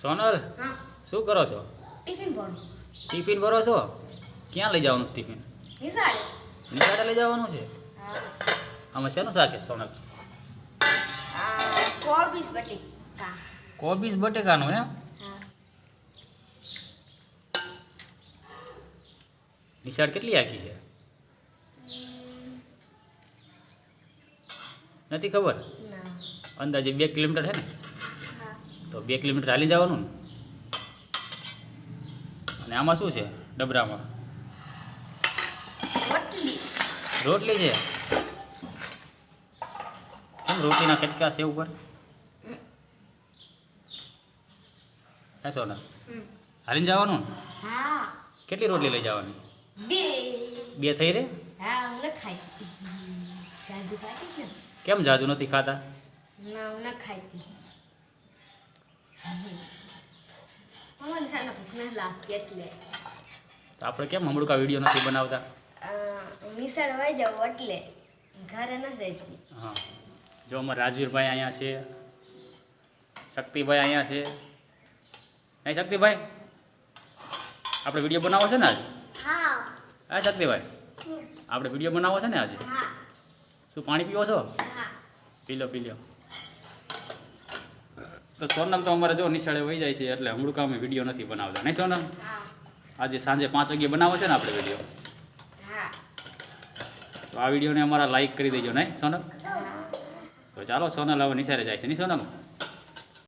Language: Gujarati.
સોનલ હા શું કરો છો? ટિફિન ભરો ટિફિન ભરો છો? ક્યાં લઈ જવાનું છે ટિફિન? નિશાળે નિશાળે લઈ જવાનું છે? હા આમાં શેનું શાક છે સોનલ? કોબીસ બટેકા કોબીજ બટેકાનું એમ? હા નિશાળ કેટલી આખી છે? નથી ખબર? ના અંદાજે 2 કિલોમીટર છે ને? હા તો 2 કિલોમીટર હાલી જવાનું ને? અને આમાં શું છે ડબરામાં? રોટલી રોટલી છે. કેમ રોટલીના કટકા છે ઉપર? હે સોનલ હાલીને જવાનું ને? હા કેટલી રોટલી લઈ જવાની? બે 2 થઈ રે? હા હું ન ખાઈતી જાજુ ખાતી છે કેમ જાજુ નથી ખાતા? ના હું ન ખાઈતી મને સાને ભૂખ નથી લાગતી એટલે તો આપણે કેમ હમણાં વિડીયો નથી બનાવતા? નિશાળ વહી જાવ એટલે ઘરે ન રહેતી હા જો અમારા રાજવીરભાઈ અહીંયા છે, શક્તિભાઈ અહીંયા છે. નહીં શક્તિભાઈ, આપણે વિડીયો બનાવવો છે ને આજે? હા હા શક્તિભાઈ, આપણે વિડીયો બનાવવો છે ને આજે? હા શું પાણી પીવો છો? હા પી લો પી લો. તો સોનલ તો અમારે જો નિશાળે વહી જાય છે એટલે હમણાં અમે વિડીયો નથી બનાવતા. નહીં સોનલ? હા આજે સાંજે 5 વાગ્યે બનાવો છે ને આપણે વિડીયો? હા તો આ વિડીયોને અમારા લાઈક કરી દેજો. નહીં સોનલ? હા તો ચાલો સોનલ હવે નિશાળે જાય છે. નહીં સોનલ?